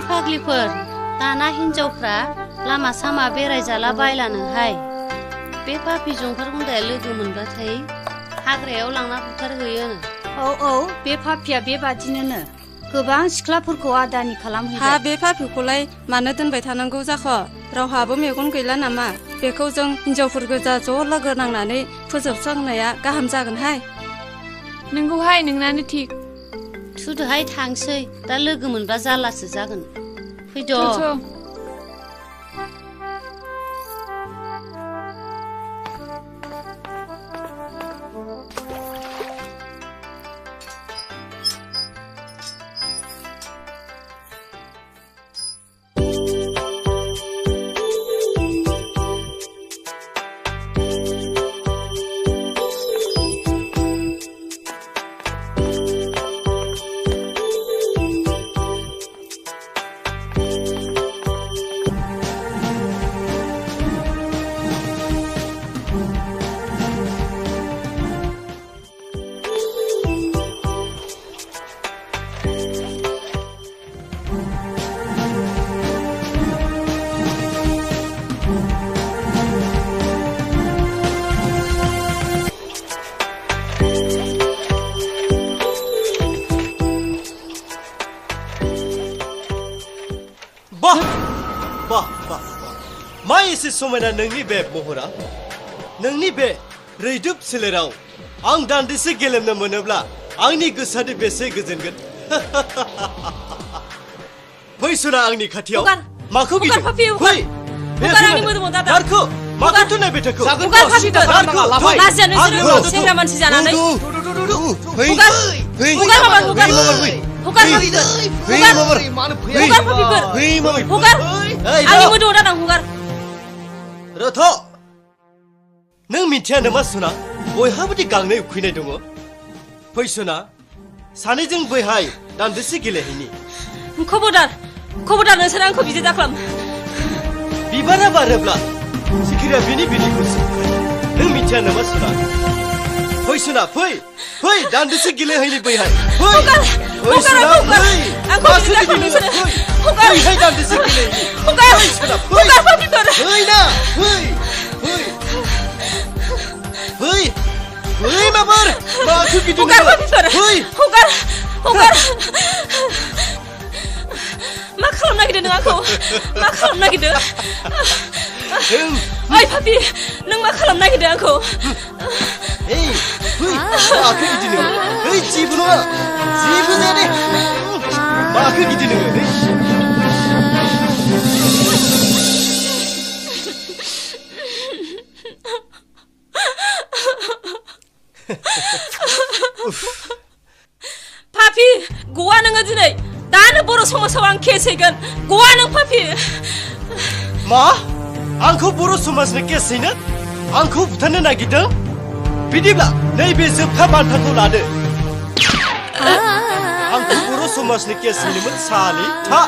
फाग्लिफोर दाना हिनजावफ्रा लामा सामा बेरायजाला बायलानोहाय बे पापि जंफार गुन्दाया लोगो मोनबाथाय हाग्रायाव लांना बुथारहैयो औ बे पापिया बेबादिनो गोबां सिख्लाफोरखौ आदानि खालामहैबाय हा बे पापिखौलाय मानो दोनबाय थानांगौ जाखो रावहाबो मेगन गैला नामा बेखौ जों हिनजावफोर गोजा ज' लोगो नांनानै फोजोबस्रांनाया गाहाम जागोनहाय नोंगौहाय नोंनानो थिग थुदोहाय थांसै दा लोगो मोनबा जालासो जागोन फैद' मा एसे समायना नोंनि बे महरा नोंनि बे रैदुब सोलेराव आं दान्दिसे गेलेनो मोनोब्ला आंनि गोसोआ बेसे गोजोनगोन फै सुना आंनि खाथियाव माखौ गिदों फै आंनि मोदोमाव दादा दारखो माखौ थुनाय बेथाखौ लाजिया नोंसोरो सेंग्रा मानसि जानानै रथ' नों मिथिया नामा सुना बयहाबोदि गांनाय उखैनाय दङ फै सुना सानैजों बैहाय दान्दिसे गेलेहैनि खबरदार नोंसोर आंखौ बिदि दाखालाम बिबारा बारोब्ला सिखिरिया बिनि बिदैखौ सोबखायो नों मिथिया नामा सुना फै सुना फै दान्दिसे गेलेहैनि बैहाय फै सुना फै आंखौ बिदि दाखालाम नोंसोरो बैहाय दान्दिसे गेलेहैनि फै सुना फै ना फै माबार माथो गिदिं मा खालामनो नागिरदों नों आंखौ मा खालामनो नागिरदों ओइ पापि नों मा खालामनो नागिरदों आंखौ माखो गिदिं जेबो नङा जेबो जाया दे माखो गिदिं पापि गवा नोङो दिनै दानो बर' समाजाव आं केस हैगोन गवा नों पापि मा आंखौ बर' समाजनि केस हैनो आंखौ बुथारनो नागिरदों बिदिब्ला नैबे जोबथा बान्थाखौ लादो आंखौ बर' समाजनि केस हैनोमोन सानै था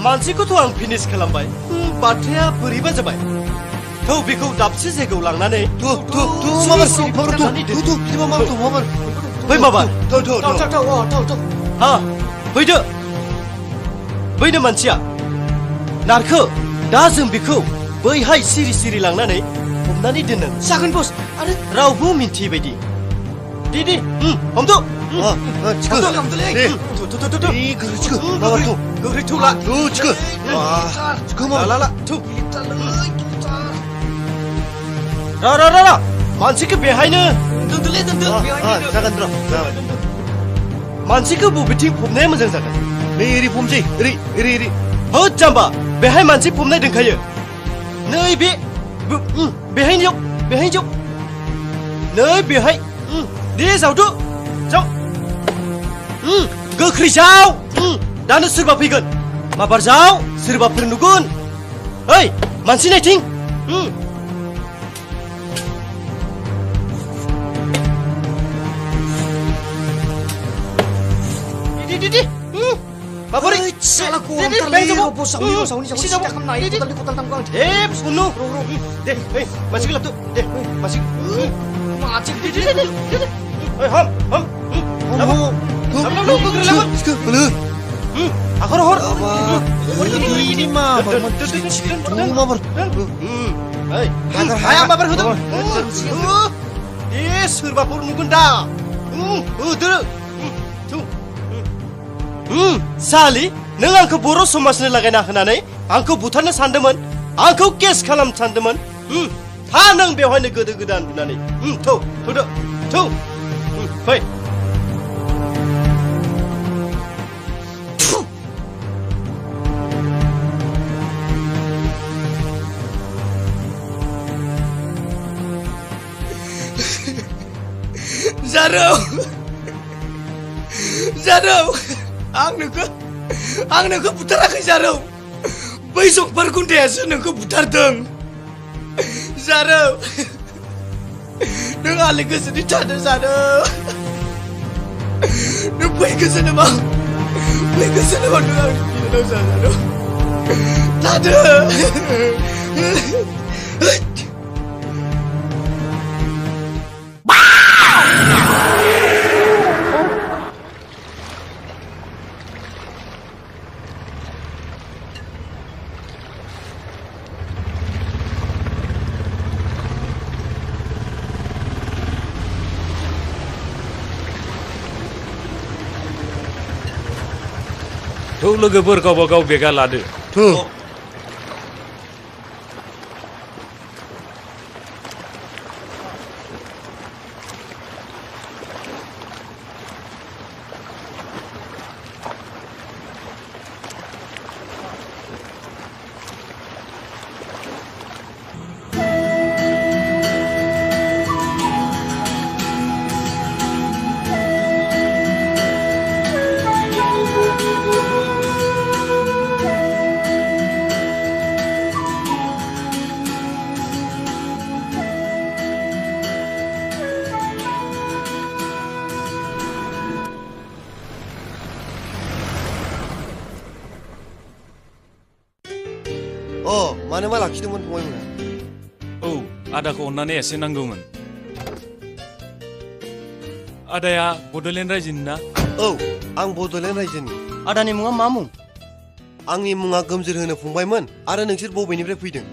मानसिखौथ' आं फिनिश खालामबाय बाथ्राया बोरैबा जाबाय थौ बेखौ दाबसे जायगायाव लांनानै बै माबा हा फैदो बैनो मानसिया नारखो दा जों बेखौ बैहाय सिरि सिरि लांनानै हमनानै दोननो जागोन बस आरो रावबो मिन्थियै बायदि दे हमदो गोख्रै थौला रा मानसिखौ बेहायनो जागोन र' मानसिखौ बबेथिं फबनाया मोजां जागोन नै ओरै फमसै ओरै होद जाम्बा बेहाय मानसि फबनाय दंखायो नै बेहायनो जाव नै बेहाय दे जावदो जाव गोख्रै जाव दानो सोरबा फैगोन माबार जाव सोरबाफोर नुगोन ओइ मानसि नायथिं दे माबोरै salah ko ang tali ko sauni sita kam nai kotal tam kang sunu deh masih gelap tuh deh masih macik deh ham lu ke lawan akor hor ini mah mabar hai mabar hudu sorbapur nugun da udah सालि नों आंखौ बर' समाजनो लागायना होनानै आंखौ बुथारनो सानदोंमोन आंखौ case खालाम सानदोंमोन था नों बेवहायनो गोदो गोदान बुनानै थौ फै Jaro आं नोंखौ बुथाराखै जारौ बै जगबार गुन्दायासो नोंखौ बुथारदों जारौ नों आले गोजोनै थादो जारौ नों बै गोजोनोमाव नों आंनि बिनानाव जारौ थादो थौ लोगोफोर गावबा गाव बेगा लादो मानो मा लाखिदोंमोन फंबायमोना औ आदाखौ अननानै एसे नांगौमोन आदाया बड'लेण्ड रायजोनि ना औ आं बड'लेण्ड रायजोनि आदानि मुङा मा मुं आंनि मुङा गोमजोर होनो फंबायमोन आरो नोंसोर बबेनिफ्राय फैदों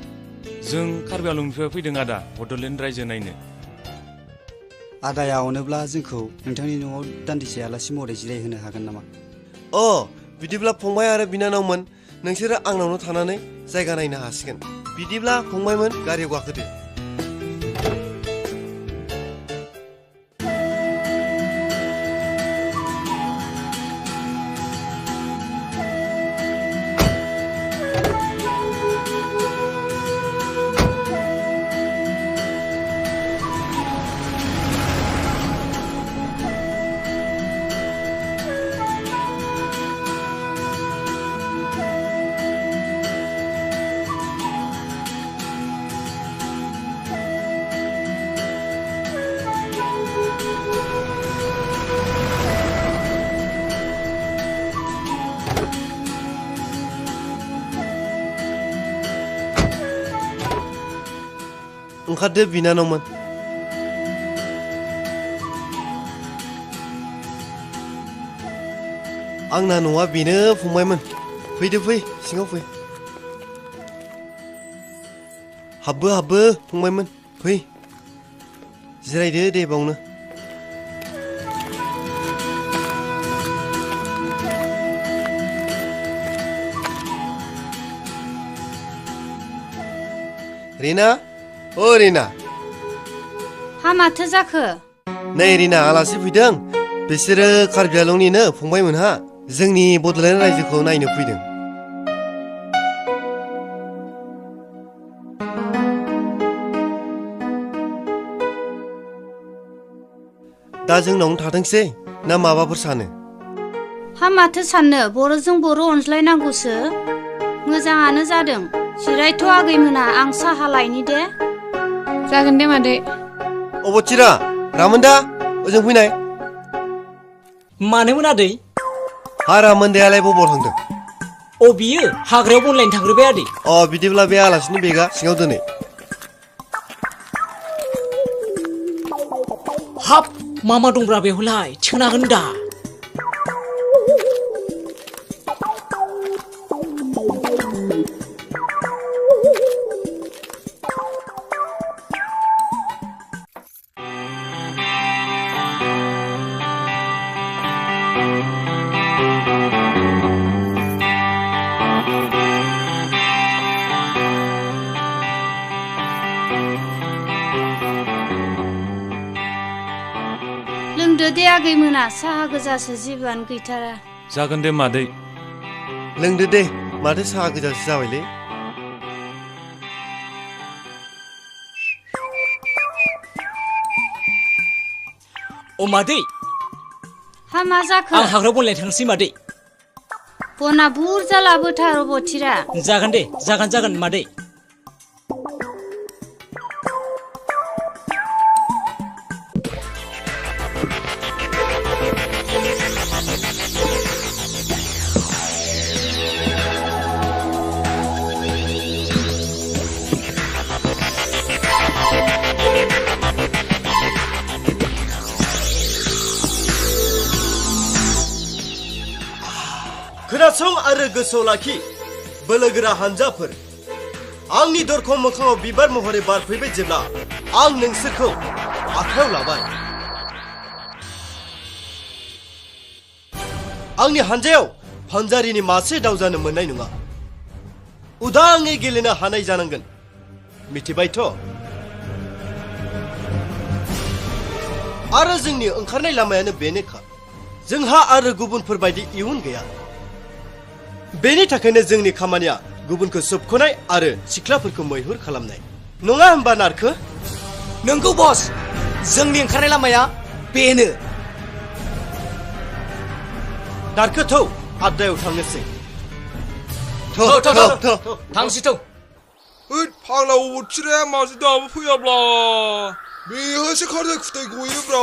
जों कार्बि आंलंनिफ्राय फैदों आदा बड'लेण्ड रायजो नायनो आदाया अनोब्ला जोंखौ नोंथांनि न'आव दान्दिसे आलासि महरै जिरायहोनो हागोन नामा बिदिब्ला फंबाय आरो बिनानावमोन नोंसोरो आंनावनो थानानै जायगा नायनो हासिगोन बिदिब्ला फंबायमोन गारियाव गाखोदो ओंखारदो बिनानावमोन आंना न'आ बेनो फंबायमोन फैदो फै सिङाव फै हाबबो फंबायमोन फै जिरायदो दे बावनो रिना ओ रिना हा माथो जाखो नै रिना आलासि फैदों बिसोरो कार्बि आंलंनिनो फंबायमोनहा जोंनि बड'लेण्ड रायजोखौ नायनो फैदों दा जोंनावनो थाथोंसै ना माबाफोर सानो हा माथो साननो बर'जों बर' अनज्लायनांगौसो मोजाङानो जादों जिरायथ' आगैमोना आं साहा लायनि दे जागोन दे मादै अबथिरा रामोनदा ओजों फैनाय मानोमोन आदै हा रामोनदायालाय बबाव थांदों अ बियो हाग्रायाव बन लायनो थांग्रोबाय आदै अ बिदिब्ला बे आलासिनि बेगा सिङाव दोनै हाब मा दंब्रा बेवलाय थिखोनागोन दा लोंदो दे आगैमोना साहा गोजासो जेबोआनो गैथारा जागोन दे मादै लोंदो दे माथो साहा गोजासो जाबायलै अ मादै हा मा जाखो आं हाग्रायाव बन लायनो थांसै मादै बना बुरजा लाबोथार अबथिरा जागोन दे जागोन मादै खोनासं आरो गोसोआव लाखि बोलोगोरा हानजाफोर आंनि दरखं मोखाङाव बिबार महरै बारफैबाय जेब्ला आं नोंसोरखौ आखायाव लाबाय आंनि हानजायाव फानजारिनि मासे दाउ जानो मोननाय नङा उदाङै गेलेनो हानाय जानांगोन मिथिबायथ' आरो जोंनि ओंखारनाय लामायानो बेनोखा जोंहा आरो गुबुनफोर बायदि इयुन गैया बेनि थाखायनो जोंनि खामानिया गुबुनखौ सोबख'नाय आरो सिख्लाफोरखौ मैहुर खालामनाय नङा होनबा नारखो नंगौ बस जोंनि ओंखारनाय लामाया बेनो नारखो थौ आड्डायाव थांनोसै थांसै थौ ओइ फाग्ला अबथिराया माथो दाबो फैयाब्ला बेहासो खारजाय खुथाय गयोब्रा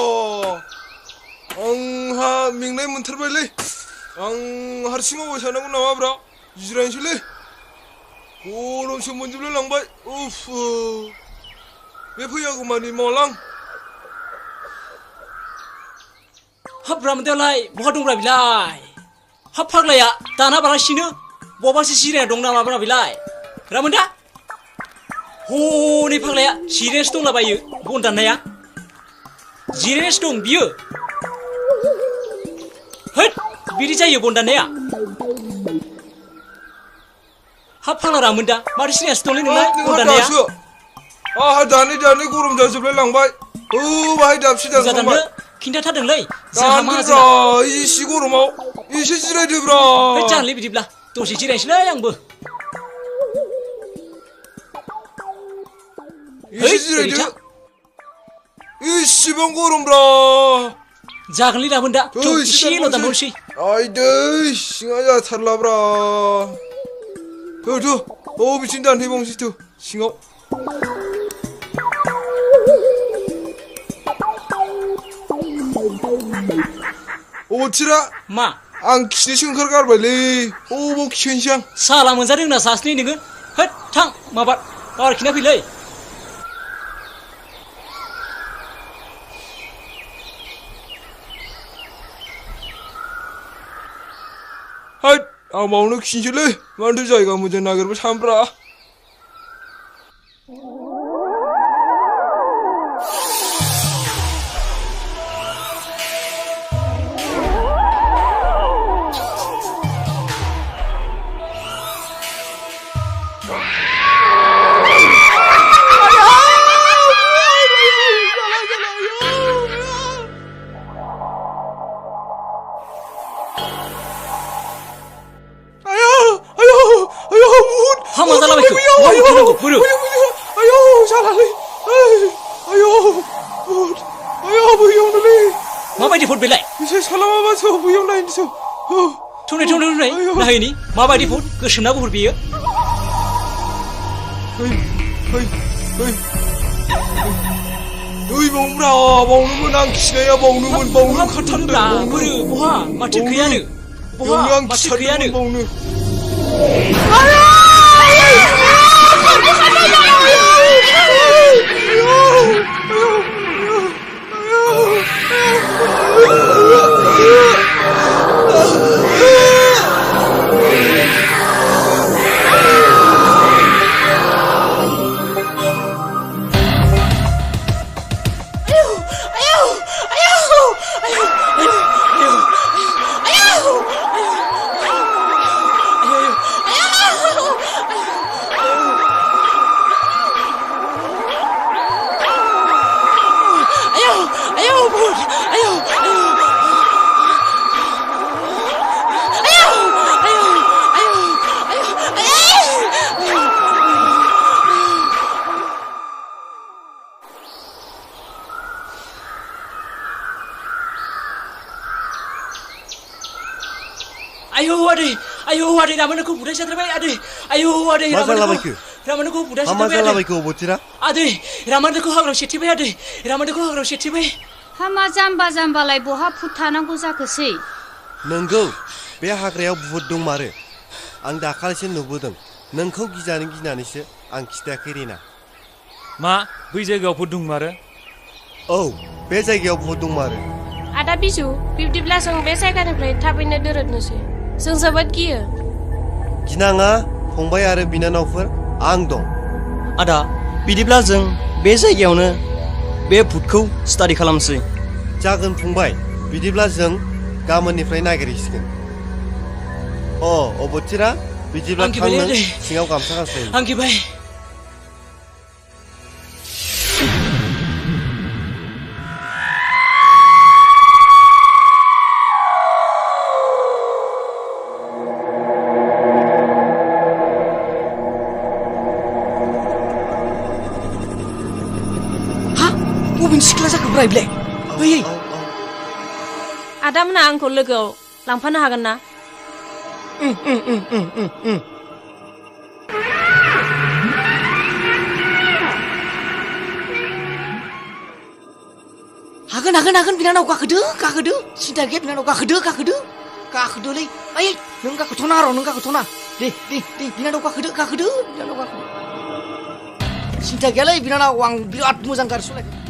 आंहा मेंनाय मोनथारबायलै आं हारसिं मावबाय थानांगौ नामाब्रा जिरायनोसैलै गरमसो मोनजोबलाय लांबाय उफ बे फैयागौमानि मावलां हाब रामोनदायालाय बहा दंब्रा बिलाय हाब फाग्लाया दाना बालासिनो बबावबासो जिरायना दं नामाब्रा बिलाय रामोनदा हनै फाग्लाया जिरायनासो दंलाबायो बन दाननाया जिरायनासो दं बियो होद बिदि जायो बन दाननाया हाब फाग्ला रामोनदा माथो सिरियासो दंलै नोंना बन दाननाया आहा दानै गरम जाजोबलाय लांबाय बाहाय दाबसे दानखांबाय खिन्थाथारदोंलै दानदोब्रा इसे गरमाव एसे जिरायदोब्रा जागोनलै बिदिब्ला दसे जिरायनोसैलै आंबो एसे जिरायदो इसेबां गरमब्रा जागोनलै रामोनदा एसेल' दानबावनोसै आयदै सिङा जाथारलाब्रा बिथिं दानहैबावनोसै थौ सिङाव अबथिरा मा आं खिनोसो ओंखारगारबायलै अबाव खिहैनोसै आं साला मोनजादों होनना सासनै नोङो होद थां माबा गार खिना फैलै आं बावनो खिनोसैलै मानोथो जायगा मोजां नागिरबाय थानब्रा माबायदि फुट बेलाय एसे सालामाबासो बैयाव नायनोसो थौनाय नायनि माबायदि फुट गोसोमना गुफुर बेयो बावनोब्रा बावनोमोन आं खिनाया बावनोमोन बावनो खारथारदों बोरो बहा माथो गैयानो बहा आं माथो गैयानो बावनो आयौ आदै रामानोखौ बुदाय जाद्रायबाय आदै आयौ आदै रामानोखौ बुदाय जाद्रायबाय बोथिरा आदै रामानोखौ हाग्रायाव सेथिबाय आदै रामानोखौ हाग्रायाव सेथिबाय हामा जाम्बा जाम्बालाय बहा फुट थानांगौ जाखोसै नोंगौ बे हाग्रायाव बुहुद दंमारो आं दाखालिसो नुबोदों नोंखौ गिनानैसो आं खिथायाखै रेना मा बै जायगायाव बुहुद दंमारो औ बे जायगायाव बुहुद दंमारो आदा बिजु बिब्दिब्ला जों बे जायगानिफ्राय थाबैनो दोरोदनोसै जों जोबोद गियो गिनाङा फंबाय आरो बिनानावफोर आं दं आदा बिदिब्ला जों बे जायगायावनो बे भुटखौ स्टाडि खालामसै जागोन फंबाय बिदिब्ला जों गाबोननिफ्राय नागिरहैसिगोन बोथिरा बिदिब्ला थां नों सिङाव गामसा गानस्लाय आं गिबाय सिख्ला जाखो ब्रायब्ले आदामोना आंखौ लोगोआव लांफानो हागोन ना हागोन बिनानाव गाखोदो सिन्था गैया बिनानाव गाखोदोलै ओइ नों गाखोथ'ना नों गाखोथ'ना दे बिनानाव गाखोदो सिन्था गैयालै बिनानाव आं बिराद मोजां गारि सालायगोन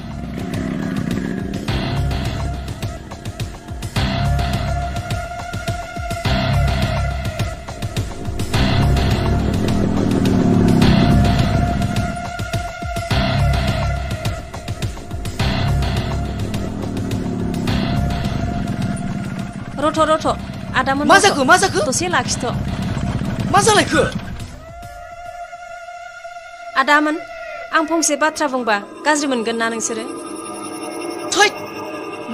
रथ' आदामोन मा जाखो दसे लाखिथ' मा जालायखो आदामोन आं फंसे बाथ्रा बुंबा गाज्रि मोनगोन ना नोंसोरो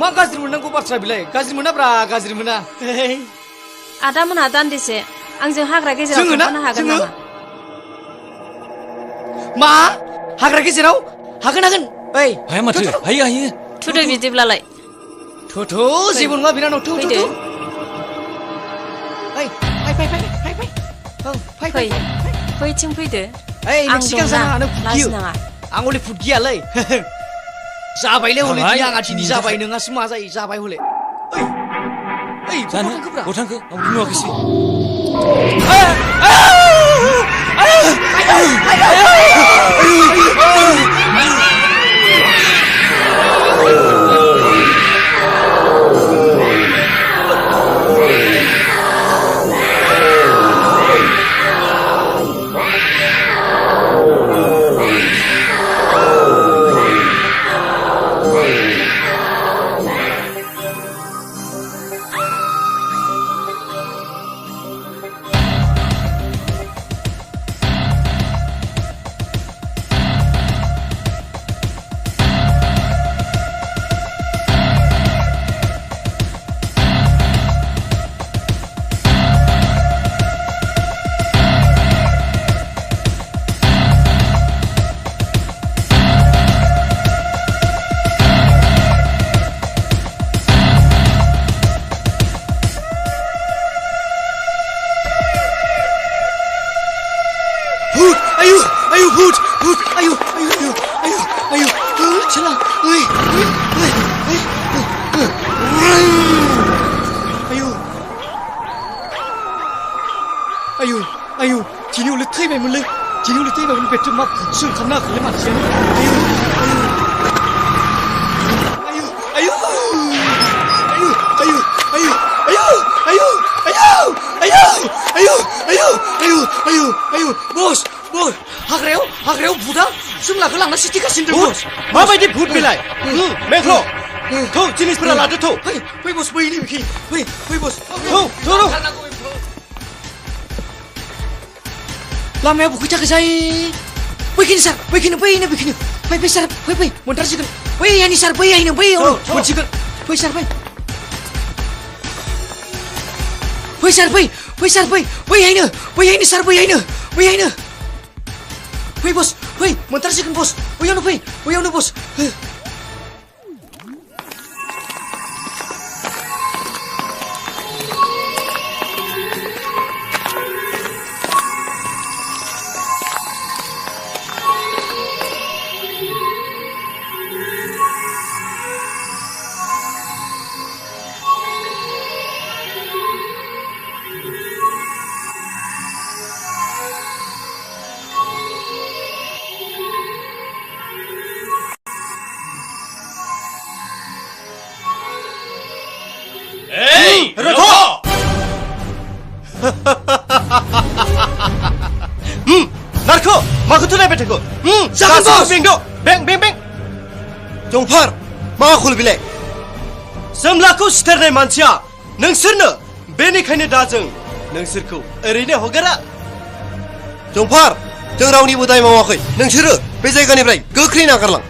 मा गाज्रि मोननांगौ बाथ्रा बिलाय गाज्रि मोना आदामोनहा दान्दिसे आंजों हाग्रा गेजेराव थांफानो हागोन नामा मा हाग्रा गेजेराव हागोन ओइ हाया माथो हायो थुदो बिदिब्लालाय थु जेबो नङा बिनानाव थु फैथिं फैदो आं सिगां जानो फुटगियो आं हले फुटगियालै जाबायलै हले आंहा दिनै जाबाय नोंहासो मा जायो जाबाय हले ओइ गथांखो आं नुवाखैसै जों खारना खौलाय मानसियानो आयु बस हाग्रायाव भुता जों लाखौ लांना सिथिगासिनो दं बस माबायदि भुत बेलाय मेख्र थौ जिनिसफोरा लादो थौ फै बस बैनि बिखि फै बस थौ लामाया बखै थाखोसै बैखिनि सार बैखिनि फै सार फै मोनथारसिगोन बैहायनि सार बैहायनो मोनसिगोन फै सार बैहायनो सार बैहायनो फै बस फै मोनथारसिगोन बस बैयावनो बस नारखो माखौथो नायबाय थाखो जागोन बस बें जंफार मा आखल बिलाय जोमलाखौ सिथारनाय मानसिया नोंसोरनो बेनिखायनो दा जों नोंसोरखौ ओरैनो हगारा जंफार जों रावनिबो दाय मावाखै नोंसोरो बे जायगानिफ्राय गोख्रै नागारलां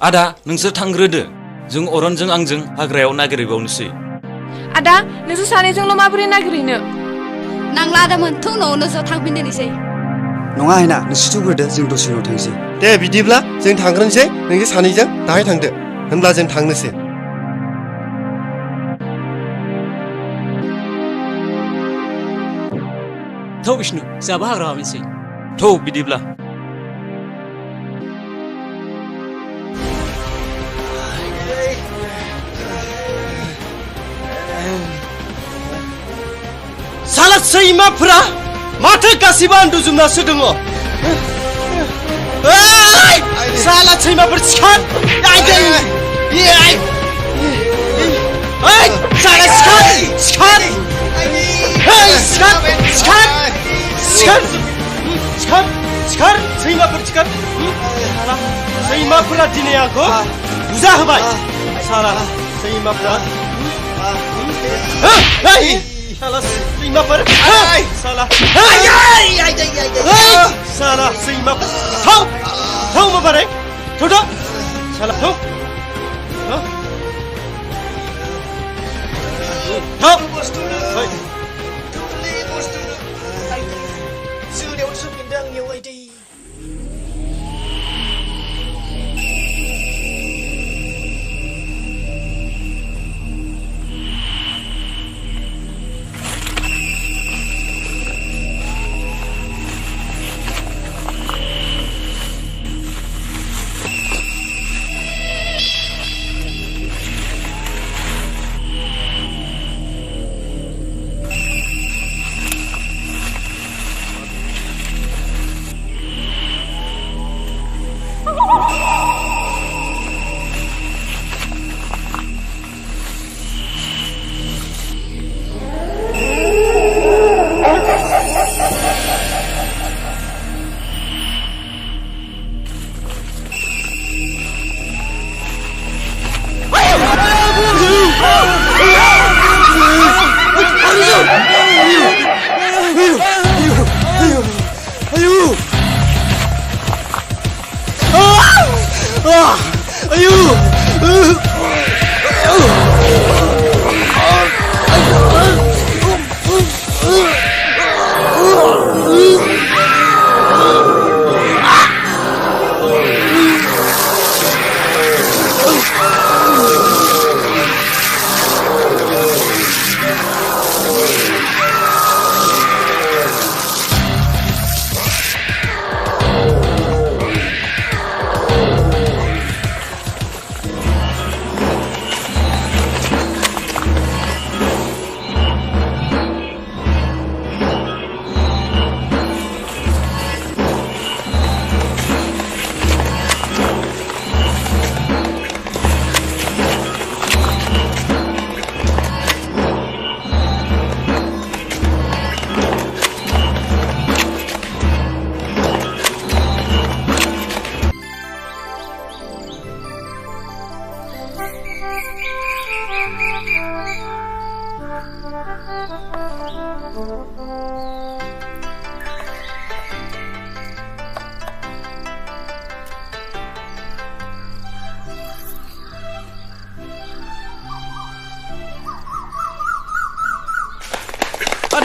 आदा नोंसोर थांग्रोदो जों अरनजों आंजों हाग्रायाव नागिरबावनोसै आदा नोंसोर सानैजोंल' माबोरै नागिरहैनो नांला आदामोन थौ न'आवनो ज' थांफिननोसै नङा हायना नोंसोर थुग्रोदो जों दसे उनाव थांसै दे बिदिब्ला जों थांग्रोनोसै नोंसोर सानैजों दाहाय थांदो होनब्ला जों थांनोसै थौ बिष्णु जाबा हाग्रा हाबनोसै थौ बिदिब्ला साला सैमाफोरा माथो गासिबो उन्दुजोबनासो दङ साला सैमाफोर सिखार सिखार सैमाफोर सिखार सैमाफोरा दिनै आंखौ बुजा होबाय साला सैमाफोरा साला सैमाफोर साला साला सैमाफोर थौ माबारै थौ साला थौ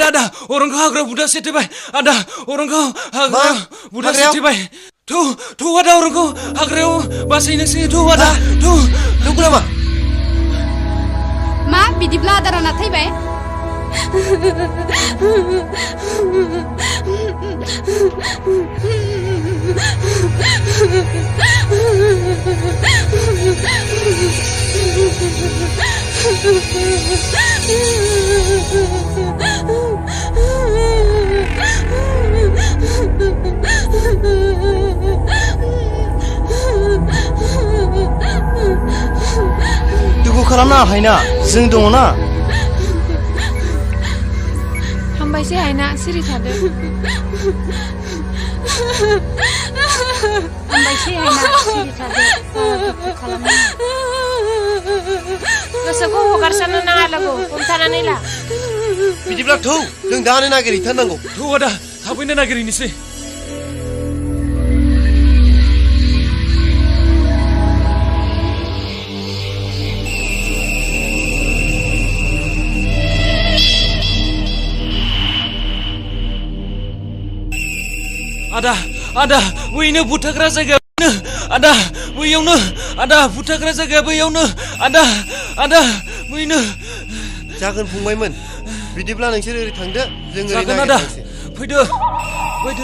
Ada orang kau hagra budak setibai. Ada orang kau hagra budak setibai. Tuh ada orang kau hagra bahasa Indonesia tuh ada. Tuh lama. Ma, bidiब्ला आदाराना थैबाय दुखु खालामना हायना जों दङ ना हामबायसै हायना सिरि थादो हामबायसै हायना सिरि थादो दुखु खालामना गोसोखौ हगारसारनो नाङा लोगो हमथानानै ला बिदिब्ला थौ जों दानो नागिरहैथारनांगौ थौ आदा थाबैनो नागिरहैनोसै Ada, बैनो बुथाग्रा जायगा ada, बैयावनो ada बुथाग्रा जायगा बैयावनो ada, बैनो जागोन फंबायमोन बिदिब्ला नोंसोर ओरै थांदो जों ओरै जागोन आदा फैदो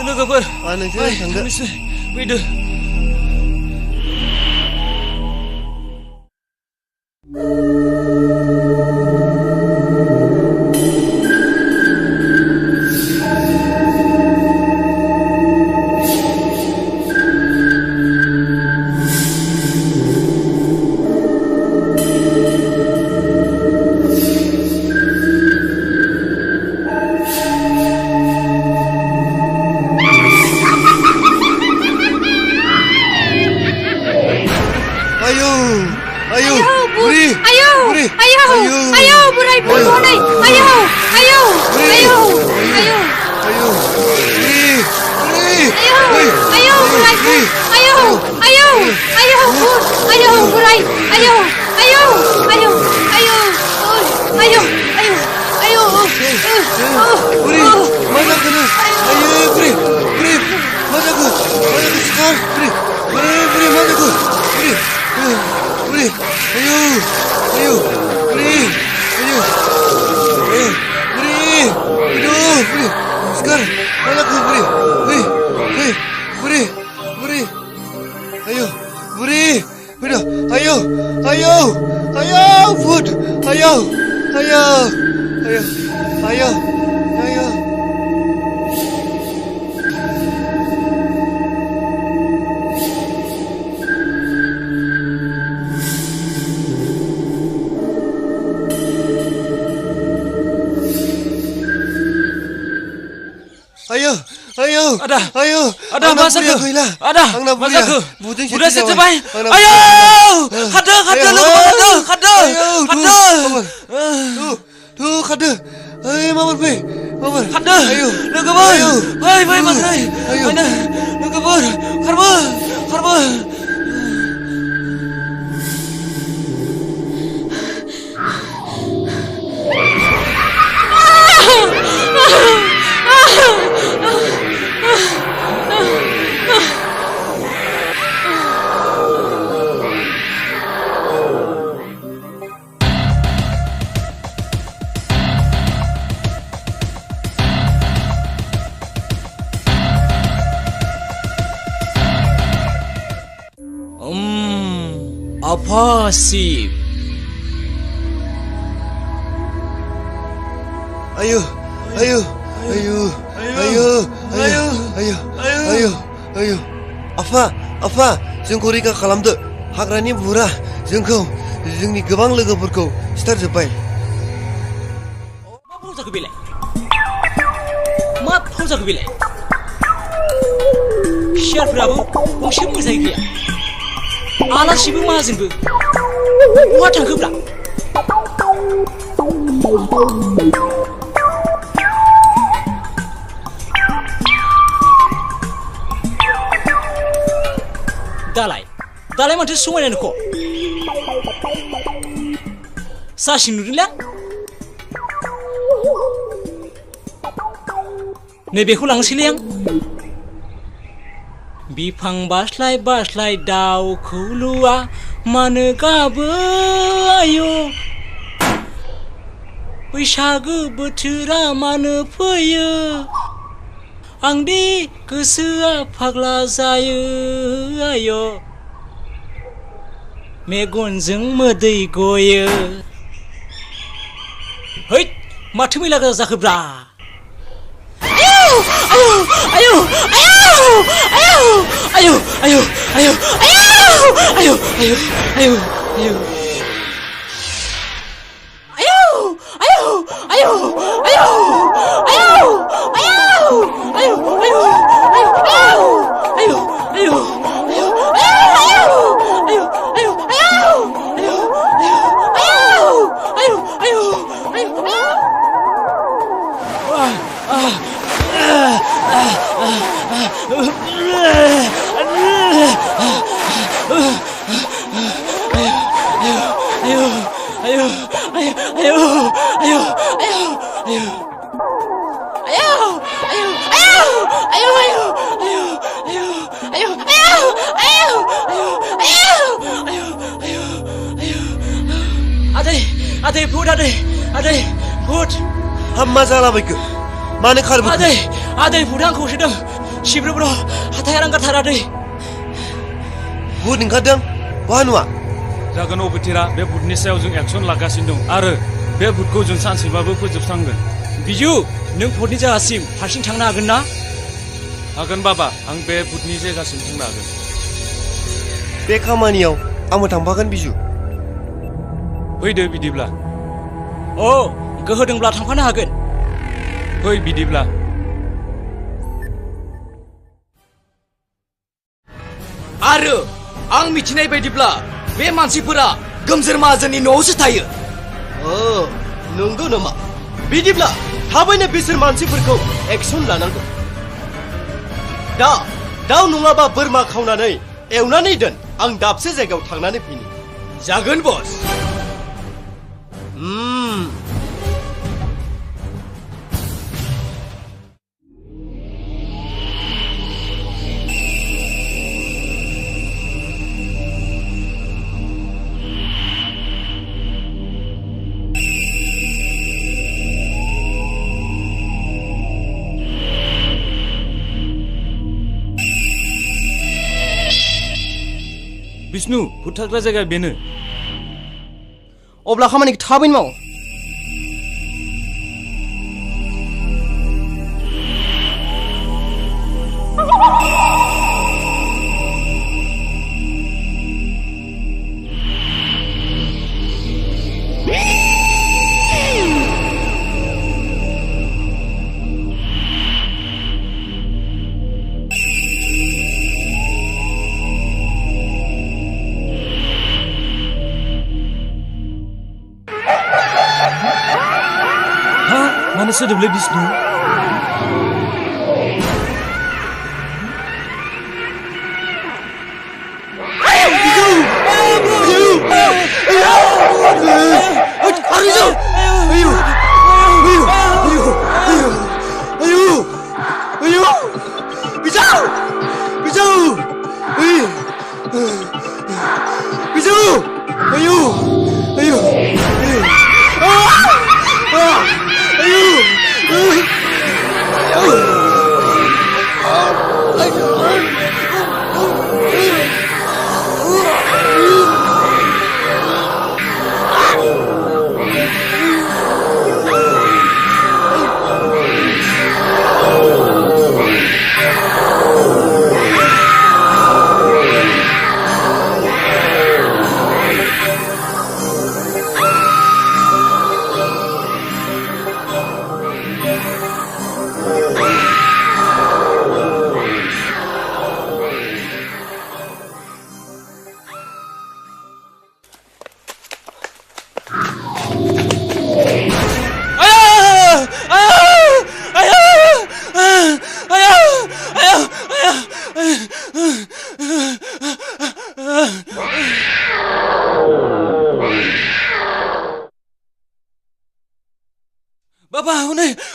लोगोफोर नोंसोर ओरै थांदो फैदो Ada masaku. Ada masaku. Udah setebai. Ayo, kada logo, kada. Tuh kada. Ayo mamar pe. Mamar. Kada. Ayo. Logo boy. Hai masai. Ada logo boy. Karba. Apa sih? Ayo. Apa? जोंखौ रैखा खालामदो हाग्रानि बुरा जोंखौ जोंनि गोबां लोगोफोरखौ सिथारजोब्बाय मा फावजाखो बेलाय सियारफोराबो गंसे मोजाङै गैया आलासिबो माहाजोनबो बहा थांखोब्रा दालाय माथो समायना नोखो सासि नुदोंला नैबेखौ लांसैलै आं बिफां बास्लाय बास्लाय दाउखौलुआ मानो गाबो आयौ बैसागो बोथोरा मानो फैयो आंदि गोसोआ फाग्ला जायो आयौ मेगनजों मोदै गयो हैद माथो मैला गाजा जाखोब्रा आयौ आयौ आयौ आयौ आयौ आयौ आयौ आयौ आयौ आयौ Aday भूत aday भूत हाम्मा जालाबायखो मानो खारबोखो aday भूत आंखौ होसोदों सिब्रुब्रु हाथाय रांगाथार aday भूत ओंखारदों बहा नुवा जागोन अबथिरा बे भूतनि सायाव जों एक्सन लागासिनो दं आरो बे भूतखौ जों सानसेबाबो फोजोबस्रांगोन बिजु नों भूतनि जायगासिम हारसिं थांनो हागोन ना हागोन बाबा आं बे भूतनि जायगासिम थांनो हागोन बे खामानियाव आंबो थांफागोन बिजु फैदो बिदिब्ला अ गोहो दंब्ला थांफानो हागोन फै बिदिब्ला आरो आं मिथिनाय बायदिब्ला बे मानसिफोरा गोमजोर माहाजोननि न'आवसो थायो नंगौ नामा बिदिब्ला थाबैनो बिसोर मानसिफोरखौ एक्सन लानांगौ दाउ नङाबा बोरमा खावनानै एवनानै दोन आं दाबसे जायगायाव थांनानै फैनि जागोन बस बिष्णु भूत थाग्रा जायगा बेनो अब्ला खामानिखौ थाबैनो माव Mana sodoble Bishnu?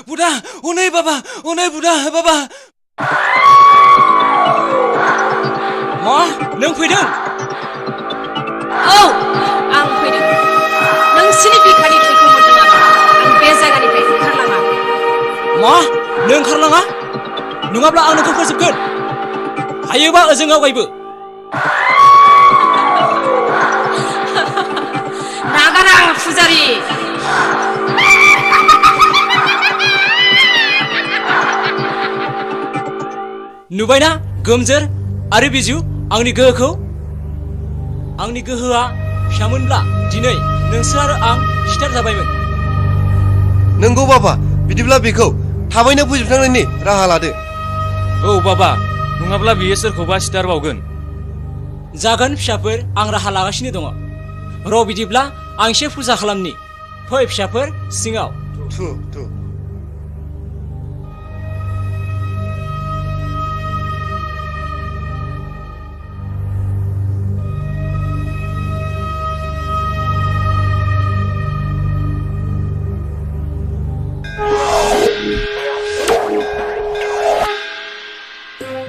बुदा अनै बाबा अनै बुदा बाबा मा नों फैदों औ आं फैदों नोंसिनि बिखानि थैखौ मोनदों आं बे जायगानिफ्राय ओंखारलाङा मा नों ओंखारलाङा नङाब्ला आं नोंखौ फोजोबगोन हायोबा ओजों आवगायबो नागारा फुजारि नुबायना गोमजोर आरो बिजु आंनि गोहोखौ आंनि गोहोआ फिसामोनब्ला दिनै नोंसोर आरो आं सिथार जाबायमोन नंगौ बाबा बिदिब्ला बेखौ थाबैनो फोजोबस्रांनायनि राहा लादो औ बाबा नङाब्ला बियो सोरखौबा सिथारबावगोन जागोन फिसाफोर आं राहा लागासिनो दङ र' बिदिब्ला आं एसे फुजा खालामनि फै फिसाफोर सिङाव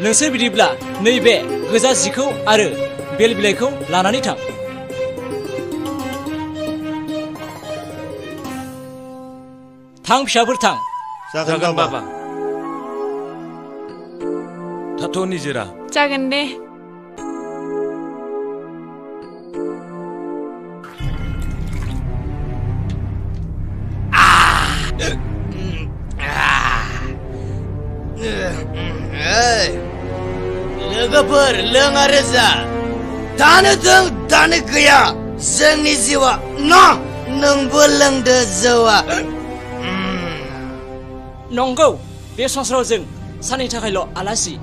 नोंसोर बिदिब्ला नैबे गोजा जिखौ आरो बेल बिलाइखौ लानानै थां थां फिसाफोर थां जागोन बाबा थाथ' निजिरा जागोन दे लोगोफोर लों आरो जा दानो दों दानो गैया जोंनि जिउआ नोंबो लोंदो जौआ नंगौ बे संसाराव जों साननि थाखायल' आलासि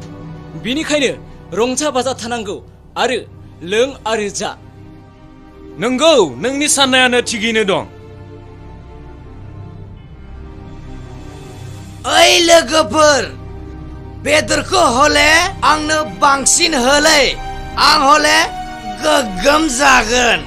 बिनिखायनो रंजा बाजा थानांगौ आरो लों आरो जा नंगौ नोंनि साननायानो थिगैनो दं ओइ लोगोफोर बेदरखौ हले आंनो बांसिन होलै आं हले गोगोम जागोन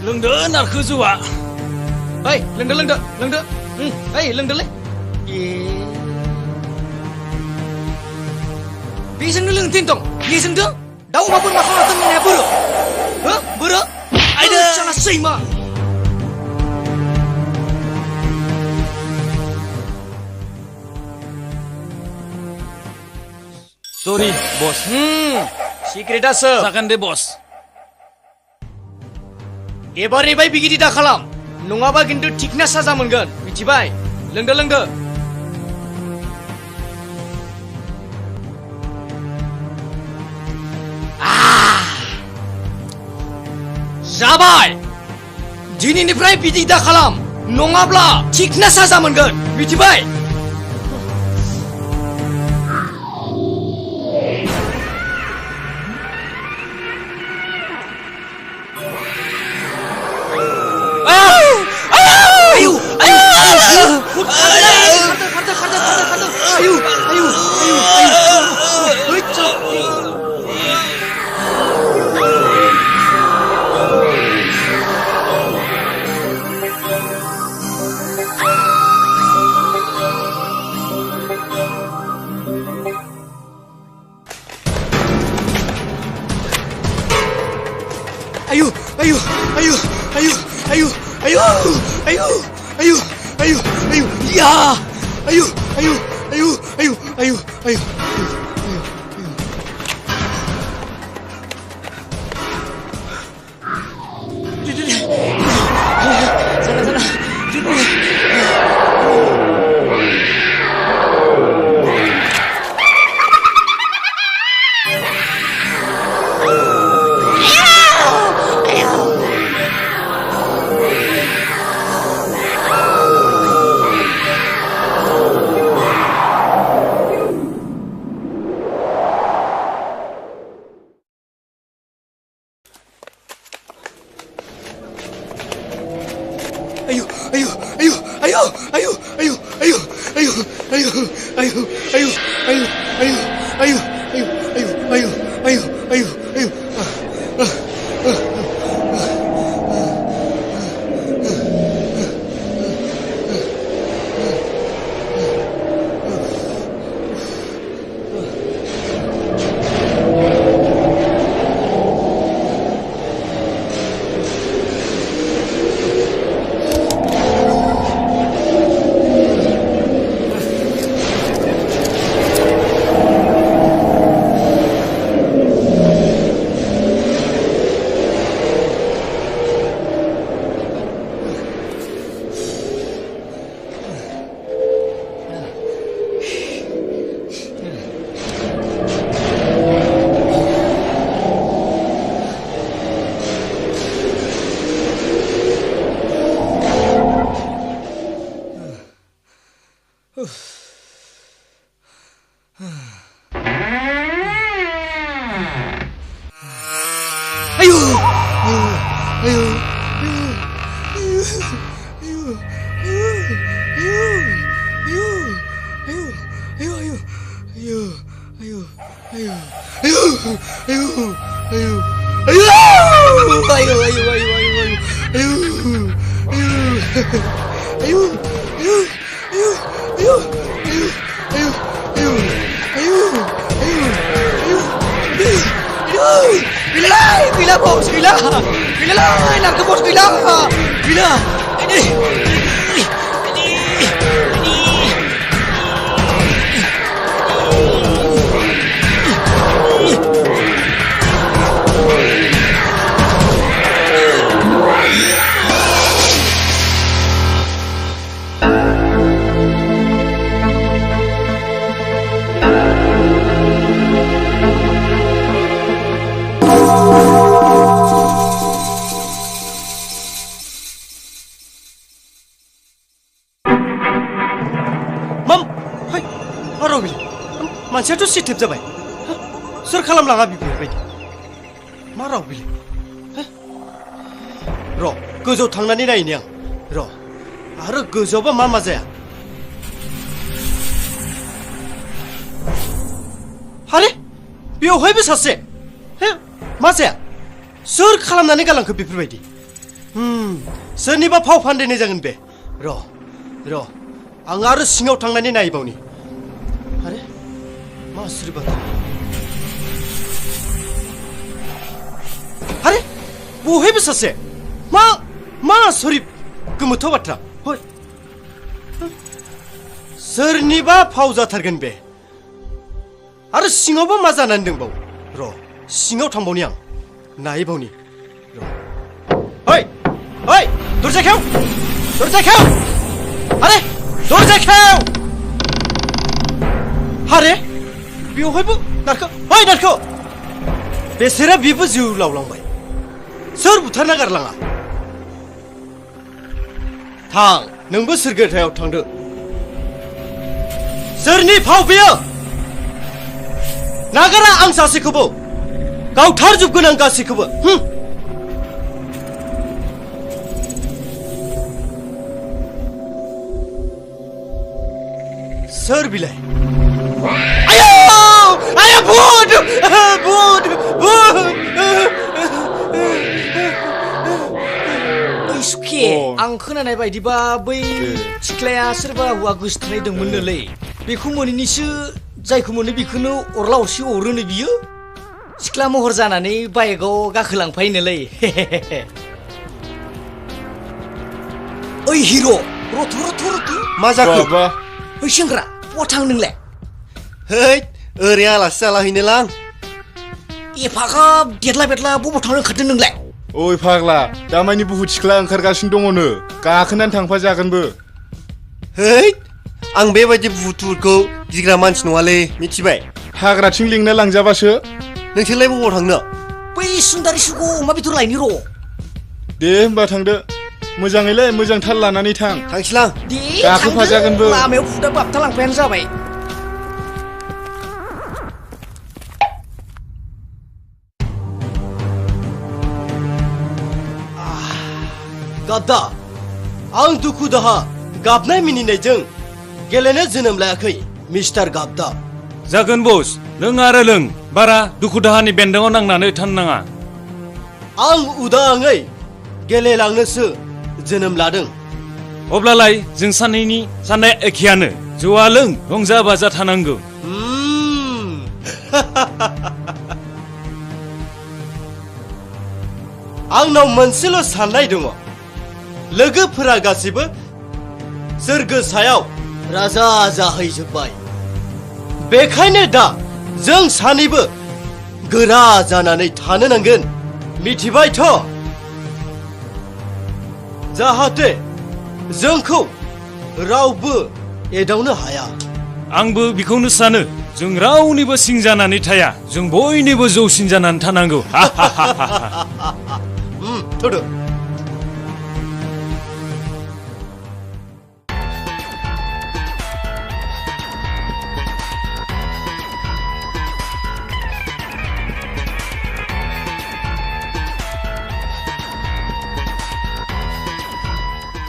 लोंदो नारखो जौआ ओइ लोंदो ओइ लोंदोलै बेजोंनो लोंथिन दं बेजोंदो दाउ अमा बोरमा खालामना दोननाया बोरो हो बोरो आइदो साला सैमा सरि बस सिक्रेटासो जागोन दे बस एबार बिगिदि दा खालाम नङाबा खिन्थु थिकना साजा मोनगोन मिथिबाय लोंदो जाबाय दिनैनिफ्राय बिदि दा खालाम नङाब्ला थिकना साजा मोनगोन मिथिबाय Ayo, ayo, ayo, ayo, ayo, ayo. मानसियाथ' सिथेब जाबाय सोर खालामलाङा बेफोरबायदि मा राव बिलाय र' गोजौ थांनानै नायनि आं र' आरो गोजौआवबा मा मा जाया आरे बेवहायबो सासे मा जाया सोर खालामनानै गालांखो बेफोरबायदि सोरनिबा फाव फान्दायनाय जागोन बे र' आं आरो सिङाव थांनानै नायबावनि आरे मा आसुरि बाथ्रा आरे बहायबो सासे मा आसुरि गोमोथाव बाथ्रा हय सोरनिबा फाव जाथारगोन बे आरो सिङावबो मा जानानै दंबावो र' सिङाव थांबावनि आं नायबावनि र' ओइ दरजा खेव आरे दरजा खेव आरे बेवहायबो नारखो बेसेरा बेबो जिउ लावलांबाय सोर बुथारना गारलाङा थां नोंबो सोरगोथायाव थांदो सोरनि फाव बेयो नागारा आं सासेखौबो गावथारजोबगोन आं गासैखौबो सोर बिलाय आया भूत सुखे आं खोनानाय बायदिबा बै सिख्लाया सोरबा हौवा गोसोथोनाय दंमोननोलै बेखौ मोनैनिसो जायखौ मोनो बेखौनो अरला अरसि अरोनो बियो सिख्ला महर जानानै बाइकआव गाखोलांफायोनोलै ओइ हिर' रथ' मा जाखो ओइ सेंग्रा बहा थां नोंलाय है ओरै आलासि जालाहैनोलां एफाग्राब देरला बेरला बबाव थांनो ओंखारदों नोंलाय ओइ फाग्ला दामानि बुहुद सिख्ला ओंखारगासिनो दङनो गाखोनानै थांफा जागोनबो है आं बेबायदि बुहुतफोरखौ गिग्रा मानसि नङालै मिथिबाय हाग्राथिं लिंना लांजाबासो नोंसोरलाय बबाव थांनो बै सुन्दारि सुगौ अमा बेदर लायनि र' दे होमबा थांदो मोजाङैलाय मोजां थाल लानानै थां थांसैलां दे गाखोफाजागोनबो लामायाव फुदा बाबथा लांफायानो जाबाय गाबदा आं दुखु दाहा गाबनाय मिनिनायजों गेलेनो जोनोम लायाखै मिस्टार गाबदा जागोन बस नों आरो लों बारा दुखु दाहानि बेन्दोंआव नांनानै थानो नाङा आं उदाङै गेलेलांनोसो जोनोम लादों अब्लालाय जों सानैनि साननाया एखेयानो जौआ लों रंजा बाजा थानांगौ आंनाव मोनसेल' साननाय दङ लोगोफोरा गासिबो सोरगो सायाव राजा जाहैजोब्बाय बेखायनो दा जों सानैबो गोरा जानानै थानो नांगोन मिथिबायथ' जाहाथे जोंखौ रावबो एदावनो हाया आंबो बेखौनो सानो जों रावनिबो सिं जानानै थाया जों बयनिबो जौसिन जानानै थानांगौ थोदो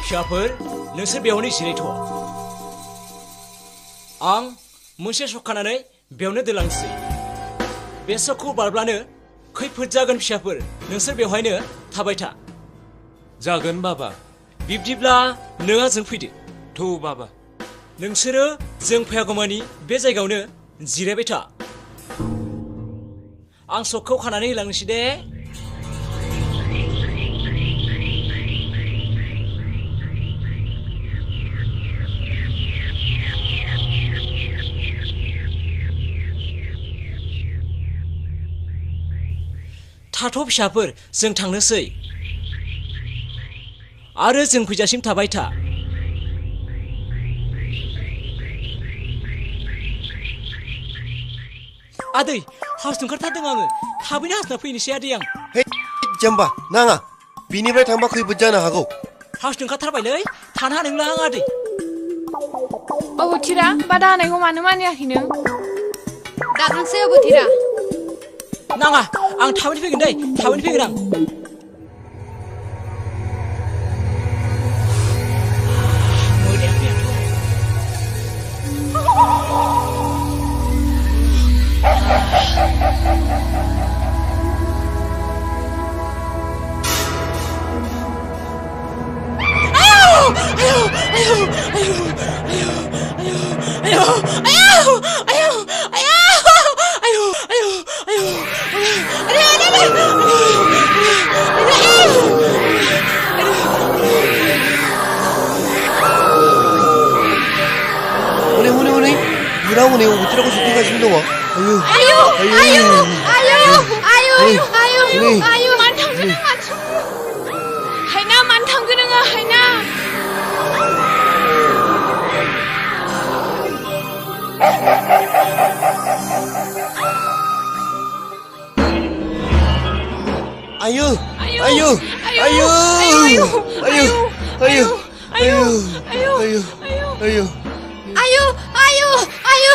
फिसाफोर नोंसोर बेयावनो जिरायथ' आं मोनसे सखानानै बेयावनो दोलांसै बे सकखौ बारब्लानो खैफोद जागोन फिसाफोर नोंसोर बेवहायनो थाबाय था जागोन बाबा बिब्दिब्ला नों आंजों फैदो थौ बाबा नोंसोरो जों फैयागौमानि बे जायगायावनो जिरायबाय था आं सकखौ खानानै होलांनोसै दे थाथ' फिसाफोर जों थांनोसै आरो जों फैजासिम थाबाय था आदै हाउस ओंखारथारदों आङो थाबैनो हाउसना फैनोसै आदै आं जाम्बा नाङा बिनिफ्राय थांबा खैफोद जानो हागौ हाउस ओंखारथारबायलै थानो हानाय नंला आं आदै बोथिरा बादा होनायखौ मानो मानियाखैनो दाखांसै बोथिरा नाङा आं थाबैनो फैगोन दै थाबैनो फैगोन आं huni bothiraखौ सुथेगासिनो दङ आयु मानो थांखो नों हायना मानो थांखो नोङो हायना आयु आयु आयु आयु आयु आयु आयु आयु Ayo, ayo, ayo.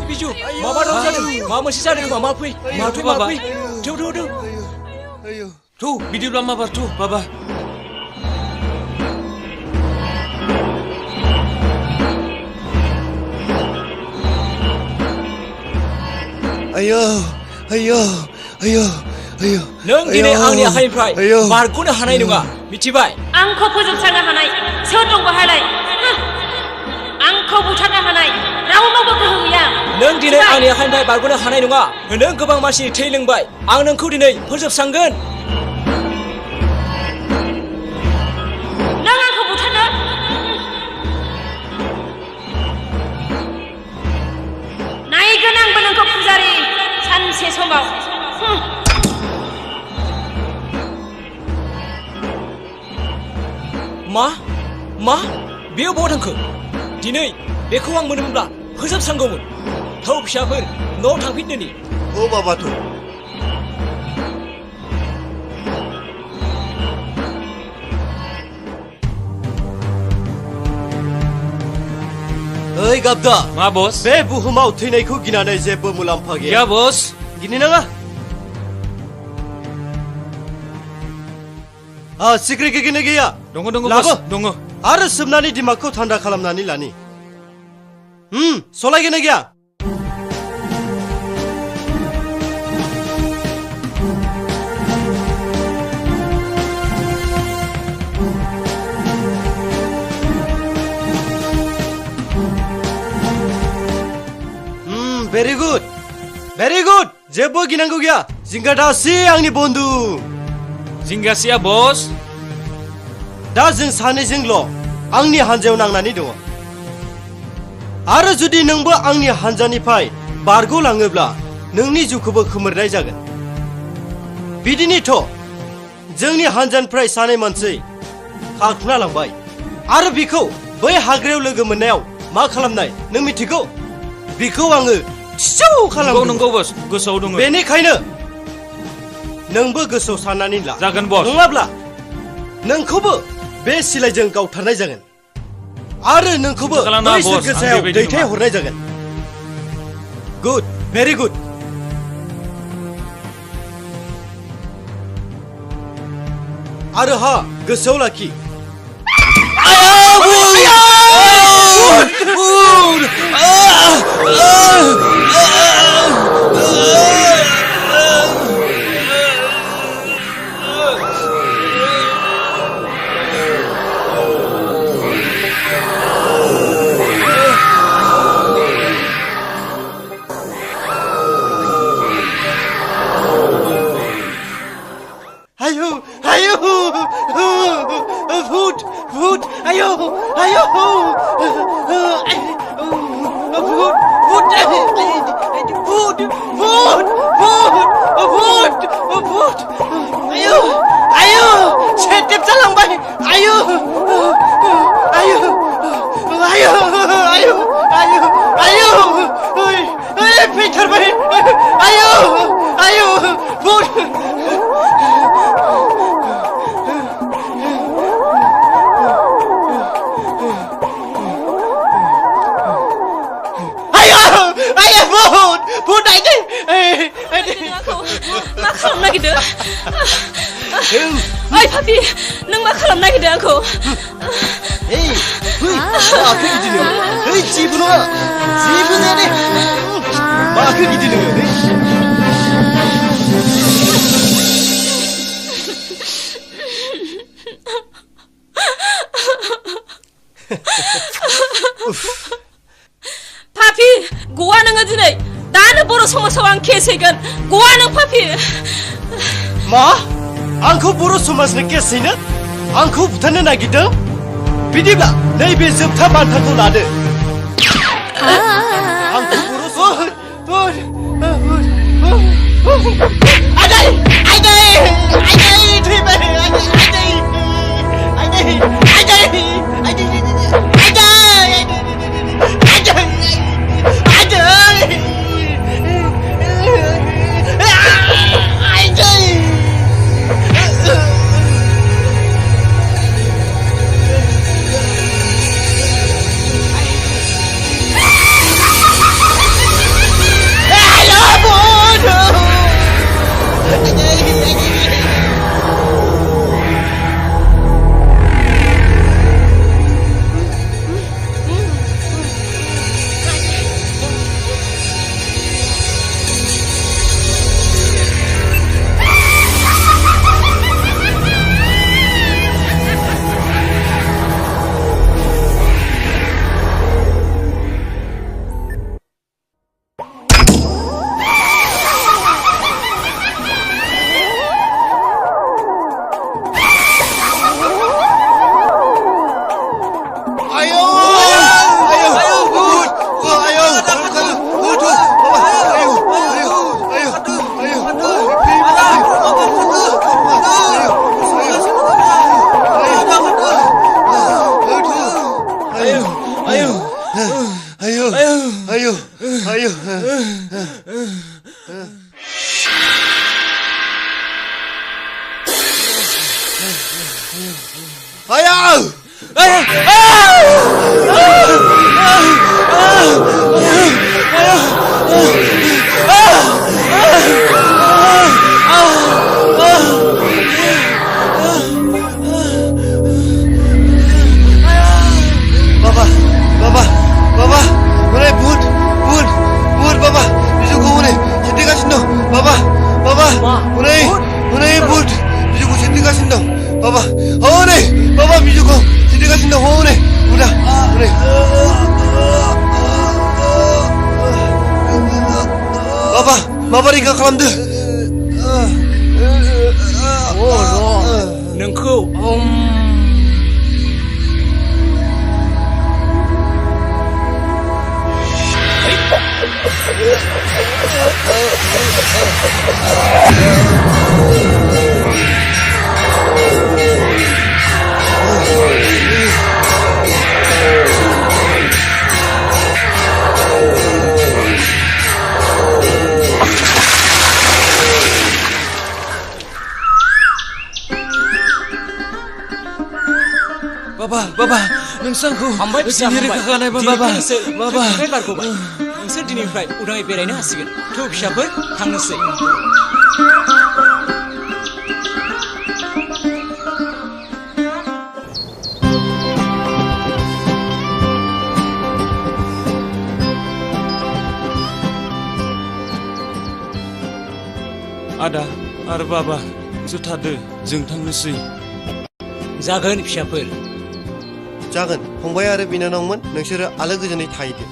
Biju, mama dong jadi, mama sih jadi mama pui, mama pui, tuh. Tuh, video lama bar tuh, baba. Ayo, ayo, ayo, ayo. Neng gini angni akhirnya, markunya hanai nunga, mici bay. Angko pujuk sana hanai, sedang bahaya. आंखौ बुथारनो हानाय रावनावबो गोहो गैया नों दिनै आंनि आखाइनिफ्राय बारग'नो हानाय नङा नों गोबां मानसिनि थै लोंबाय आं नोंखौ दिनै फोजोबस्रांगोन नों आंखौ बुथारनो नायगोन आंबो नोंखौ फुजारि सानसे समाव मा बेयो बहा थांखो दिनै बेखौ आं मोनोमोनब्ला फोजोबस्रांगौमोन थौ फिसाफोर न'आव थांफिनदोनि औ बाबा थौ ओइ गाबदा मा बस बे बुहुमाव थैनायखौ गिनानै जेबो मुलाम्फा गैया गैया बस गिनो नाङा सिक्रेट गिनो गैया दङ बस दङ आरो सोबनानै दिमागखौ थान्दा खालामनानै लानि सलायगोन गैया very good जेबो गिनांगौ गैया जिंगा दासि आंनि बन्धु जिंगासिया बस दा जों सानैजोंल' आंनि हान्जायाव नांनानै दङ आरो जुदि नोंबो आंनि हान्जानिफ्राय बारग'लाङोब्ला नोंनि जिउखौबो खोमोरनाय जागोन बिदिनोथ' जोंनि हान्जानिफ्राय सानै मानसि खारखुना लांबाय आरो बिखौ बै हाग्रायाव लोगो मोननायाव मा खालामनाय नों मिथिगौ बिखौ आङो नंगौ बस गोसोआव दङ बेनिखायनो नोंबो गोसोआव साननानै ला जागोन बस नङाब्ला नोंखौबो बे सिलाइजों गावथारनाय जागोन आरो नोंखौबो बैसोर गोसायाव दैथाय हरनाय जागोन गुड भेरि गुड आरो हा गोसोआव लाखि ओइ पापि नों मा खालामनो नागिरदों आंखौ माखौ गिदिङो जेबो नङा जेबो जाया दे माखौ गिदिङो पापि गवा नोङो दिनै दानो बर' समाजाव आं केस हैगोन गवा नों पापि मा आंखौ बर' समाजनो केस हैनो आंखौ बुथारनो नागिरदों बिदिब्ला नैबे जोबथा बान्थाखौ लादो आंखौ बर' Ayah! Baba, udah bud, baba, bijuku udah, sedih kasih dong, baba, udah bud, bijuku sedih kasih dong, baba, baba bijuku sedih kasih dong, udah, baba ringka kalamdu. Oh, nengkau, Baba, नोंसोरखौ हामबाय फिसा हामबाय Baba, दिनैनिफ्राय बारग'बाय नोंसोर दिनैनिफ्राय उदाङै बेरायनो हासिगोन थौ फिसाफोर थांनोसै Ada आरो बाबा जुथादो जों थांनोसै जागोन फिसाफोर जागोन फंबाय आरो बिनानावमोन नोंसोरो आलो गोजोनै थाहैदो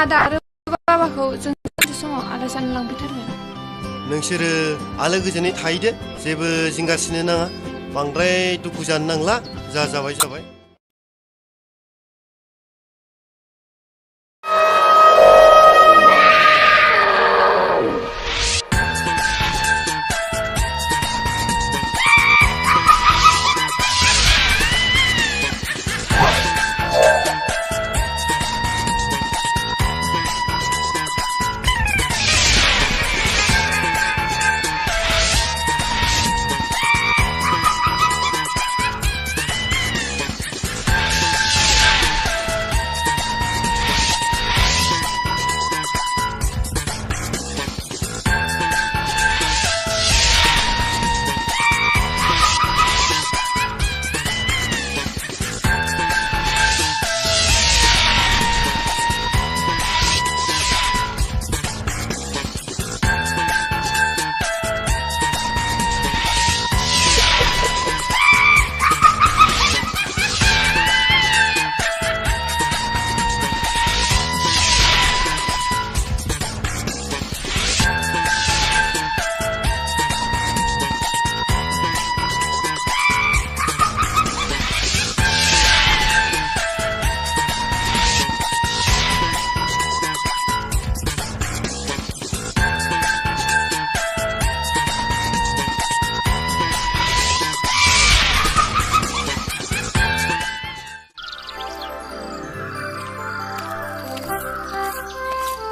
आदा आरो बाबाखौ जों सानसे समाव आलासि लांफैथारगोन नोंसोरो आलो गोजोनै थाहैदो जेबो जिंगासिनो नाङा बांद्राय दुखु जानो नांला जा जाबाय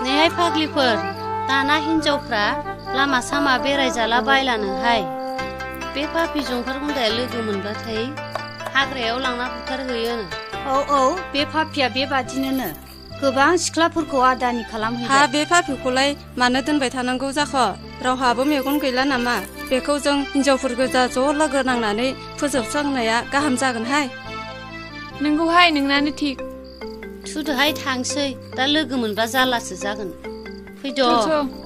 नेहाय फाग्लिफोर दाना हिनजावफ्रा लामा सामा बेरायजाला बायलानोहाय बे पापि जंफार गुन्दाया लोगो मोनबाथाय हाग्रायाव लांना बुथारहैयोनो औ बे पापिया बेबादिनो गोबां सिख्लाफोरखौ आदानि खालामहैबाय हा बे पापिखौलाय मानो दोनबाय थानांगौ जाख' रावहाबो मेगन गैला नामा बेखौ जों हिनजावफोर गोजा ज' लोगो नांनानै फोजोबस्रांनाया गाहाम जागोनहाय नोंगौहाय नोंनानो थिग थुदोहाय थांसै दा लोगो मोनबा जालासो जागोन फैद'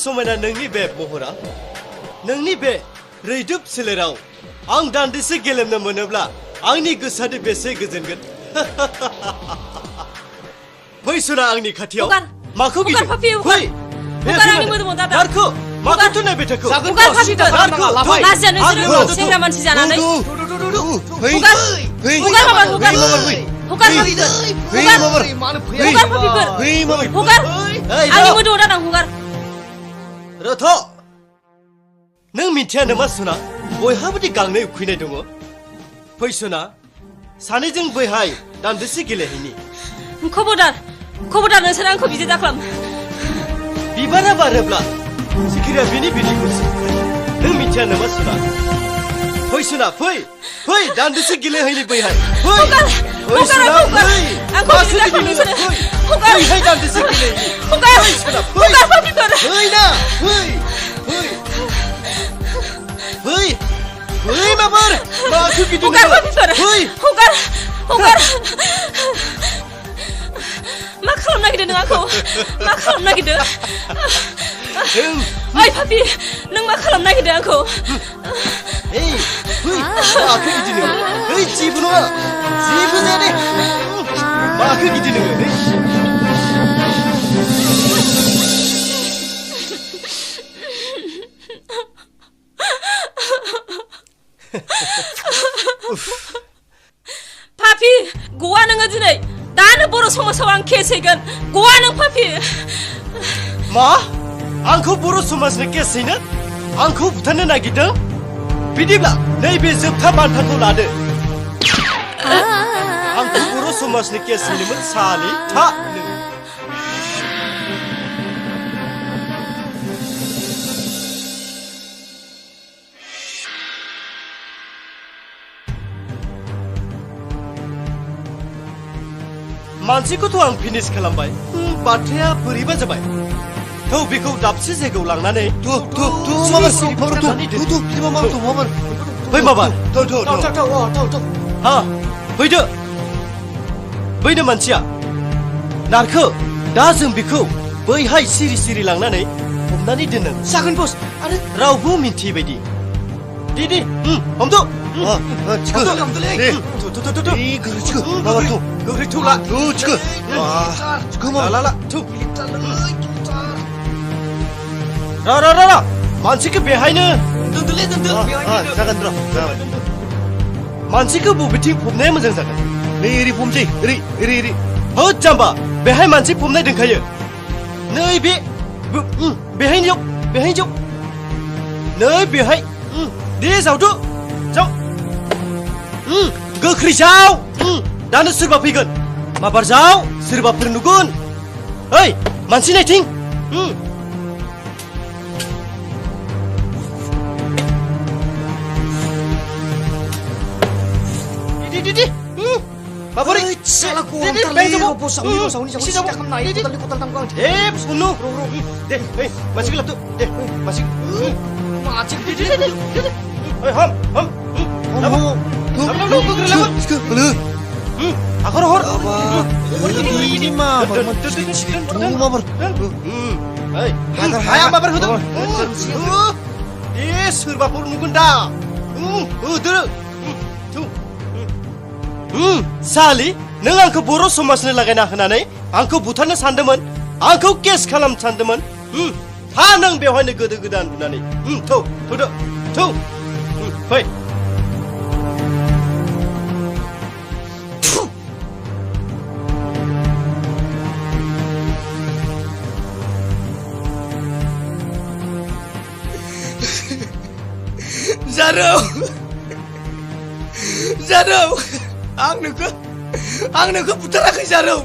समायना नोंनि बे महरा नोंनि बे रैदुब सोलेराव आं दान्दिसे गेलेनो मोनोब्ला आंनि गोसोआदि बेसे गोजोनगोन फै सुना आंनि खाथियाव माखौ गिदों फै आंनि मोदोमाव दादा दारखौ माखौथो नायबाय थाखो हगार फाफिफोर लाजिया नोंसोरो सेंग्रा मानसि जानानै हगार माबार हगार हगार फाफिफोर हगार फाफिफोर हगार आंनि मोदोमाव दादा हगार रथ' नों मिथिया नामा सुना बयहाबोदि गांनाय उखैनाय दङ फै सुना सानैजों बैहाय दान्दिसे गेलेहैनि खबरदार नोंसोर आंखौ बिदि दाखालाम बिबारा बारोब्ला सिखिरिया बिनि बिदैखौ सोबखायो नों मिथिया नामा सुना फै सुना फै दान्दिसे गेलेहैनि बैहाय फै सुना फै मासो बिदि नोङो बैहाय दान्दिसे गेलेहैनि फै सुना फै ना फै माबार माथो बिदि नोङो फै हगार मा खालामनो नागिरदों नों आंखौ मा खालामनो नागिरदों ओइ फाफि नों मा खालामनो नागिरदों आंखौ माखो बिदि नोङो जेबो नङा जेबो जाया दे माखो बिदि नोङो फाफि गवा नोङो दिनै दानो बर' समाजाव आं केस हैगोन गवा नों फाफि मा आंखौ बर' समाजनि केस हैनो आंखौ बुथारनो नागिरदों बिदिब्ला नैबे जोबथा बान्थाखौ लादो आंखौ बर' समाजनि केस हैनोमोन सालि था मानसिखौथ' आं फिनिश खालामबाय बाथ्राया बोरैबा जाबाय थौ बेखौ दाबसे जायगायाव लांनानै फै माबा हा फैदो बैनो मानसिया नारखो दा जों बेखौ बैहाय सिरि सिरि लांनानै हमनानै दोननो जागोन बस आरो रावबो मिन्थियै बायदि दे हमदो मानसिखौ बेहायनो मानसिखौ बबेथिं फबनाया मोजां जागोन नै ओरै फबसै ओरै होद जाम्बा बेहाय मानसि फबनाय दंखायो नै बेहायनो जाव नै बेहाय दे जावदो जाव गोख्रै जाव दानो सोरबा फैगोन माबार जाव सोरबाफोर नुगोन ओइ मानसि नायथिं माबोरै दे मानसिखौ लाबोदो दे सोरबाफोर नुगोन दा सालि नों आंखौ बर' समाजनो लागायना होनानै आंखौ बुथारनो सानदोंमोन आंखौ केस खालामनो सानदोंमोन हा नों बेवहायनो गोदो गोदान बुनानै थौ फै जारौ आं नोंखौ बुथाराखै जारौ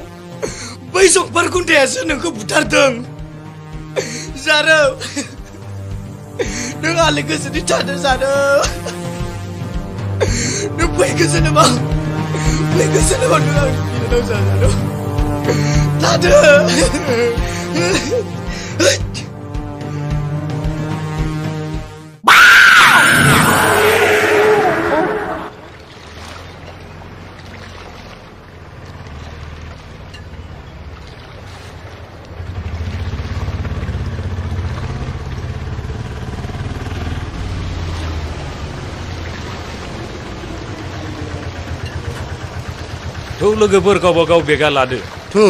बै जंफार गुन्दायासो नोंखौ बुथारदों जारौ नों आले गोजोनै थादो जारौ नों फैगो जोनोमाव नों आंनि बिनानाव जारौ थादो थौ लोगोफोर गावबा गाव बेगा लादो थौ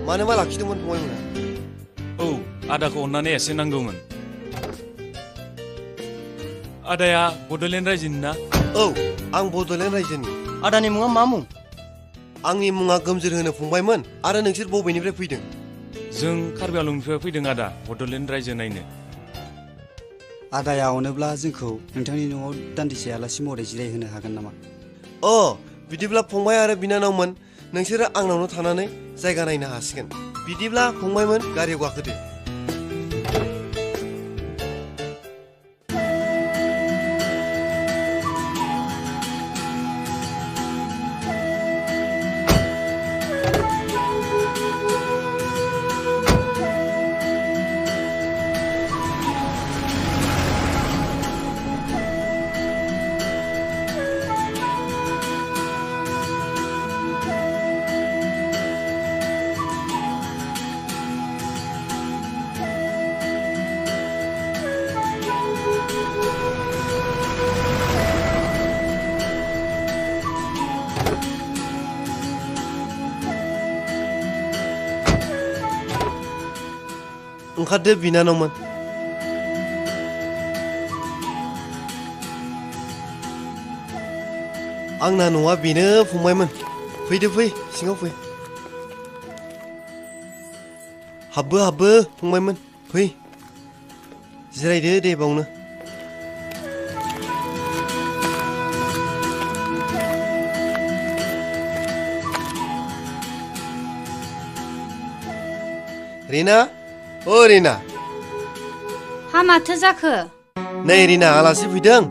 मानोबा लाखिदोंमोन फंबायमोना औ आदाखौ अननानै एसे नांगौमोन आदाया बड'लेण्ड रायजोनि ना औ आं बड'लेण्ड रायजोनि आदानि मुङा मा मुं आंनि मुङा गोमजोर होनो फंबायमोन आरो नोंसोर बबेनिफ्राय फैदों जों कार्बि आंलंनिफ्राय फैदों आदा बड'लेण्ड रायजो नायनो आदाया अनोब्ला जोंखौ नोंथांनि न'आव दान्दिसे आलासि महरै जिरायहोनो हागोन नामा बिदिब्ला फंबाय आरो बिनानावमोन नोंसोरो आंनावनो थानानै जायगा नायनो हासिगोन बिदिब्ला फंबायमोन गारियाव गाखोदो ओंखारदो बिनानावमोन आंना न'आ बेनो फंबायमोन फैदो फै सिङाव फै हाबबो फंबायमोन फै जिरायदो दे बावनो रिना रिना हा माथो जाखो नै रिना आलासि फैदों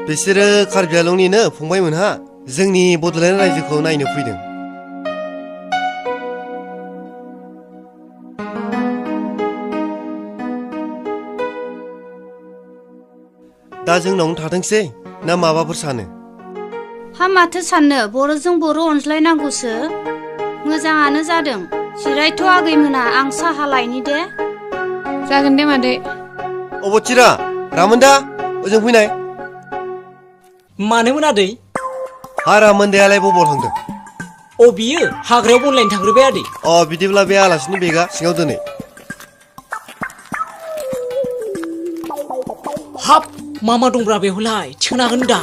बिसोरो कार्बि आंलंनिनो फंबायमोनहा जोंनि बड'लेण्ड रायजोखौ नायनो फैदों दा जोंनावनो थाथोंसै ना माबाफोर सानो हा माथो साननो बर'जों बर' अनज्लायनांगौसो मोजाङानो जादों जिरायथ' आगैमोना आं साहा लायनि दे जागोन दे मादै अबथिरा रामोनदा ओजों फैनाय मानोमोन आदै हा रामोनदायालाय बबाव थांदों बियो हाग्रायाव बन लायनो थांग्रोबाय आदै बिदिब्ला बे आलासिनि बेगा सिङाव दोनै हाब मा दंब्रा बेवलाय थिखोनागोन दा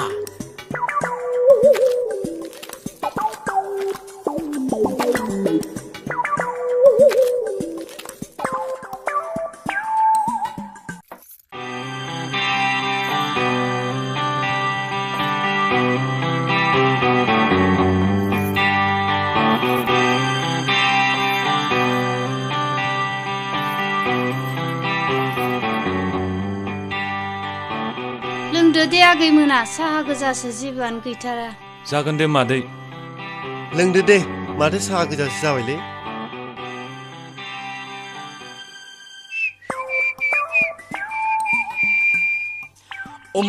लोंदो दे आगैमोना साहा गोजासो जेबोआनो गैथारा जागोन दे मादै लोंदो दे माथो साहा गोजासो जाबायलै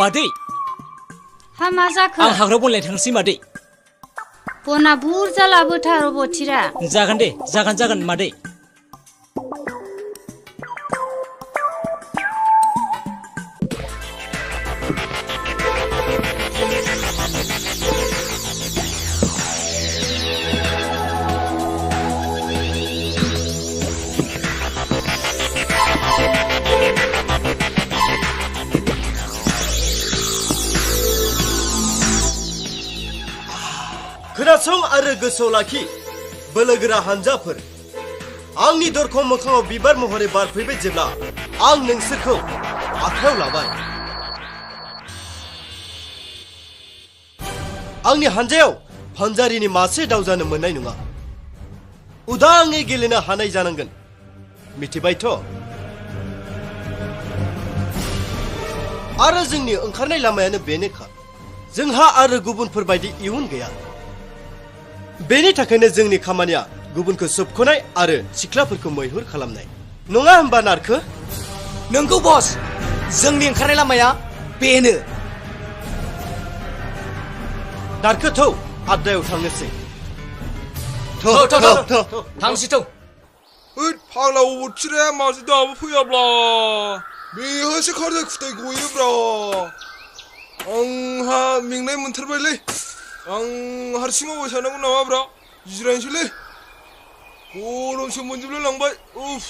मादै हा मा जाखो आं हाग्रायाव बन लायनो थांसै मादै बना बुरजा लाबोथार अबथिरा जागोन दे जागोन मादै खोनासं आरो गोसोआव लाखि बोलोगोरा हानजाफोर आंनि दरखं मोखाङाव बिबार महरै बारफैबाय जेब्ला आं नोंसोरखौ आखायाव लाबाय आंनि हानजायाव फानजारिनि मासे दाउ जानो मोननाय नङा उदाङै गेलेनो हानाय जानांगोन मिथिबायथ' आरो जोंनि ओंखारनाय लामायानो बेनोखा जोंहा आरो गुबुनफोर बायदि इयुन गैया बेनि थाखायनो जोंनि खामानिया गुबुनखौ सोबख'नाय आरो सिख्लाफोरखौ मैहुर खालामनाय नङा होमबा नारखो नोंगौ बस जोंनि ओंखारनाय लामाया बेनो नारखो थौ आड्डायाव थांनोसै थांसै थौ ओइ फाग्ला अबथिराया माथो दाबो फैयाब्ला बेहासो खारदै खुदै गयोब्रा आंहा मेंनाय मोनथारबायलै आं हारसिं मावबाय थानांगौ नामाब्रा जिरायनोसैलै गरमसो मोनजोबलाय लांबाय उफ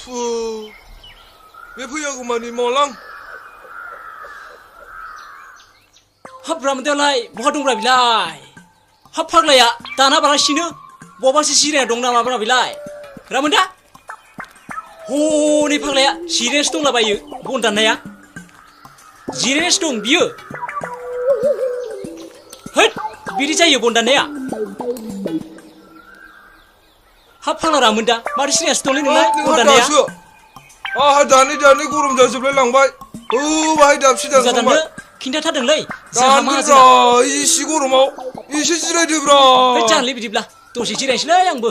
बे फैयागौमानि मावलां हाब रामदेवलाय बहा दंब्रा बिलाय हाब फाग्लाया दाना बारासिनो बबासो जिरायना दं नामाब्रा बिलाय रामोनदा हनै फाग्लाया जिरायनासो दंलाबायो बन दाननाया जिरायनासो दं बियो हैद बिदि जायो बन दाननाया हाब फाग्ला रामोनदा माथो जिरायनासो दंलै नोंलाय बन दाननाया आहा दानै गरम जाजोबलाय लांबाय बाहाय दाबसे दानखांबाय खिन्थाथारदोंलै दानदोब्रा एसे गरमाव एसे जिरायदोब्रा जानलै बिदिब्ला दसे जिरायनोसैलै आंबो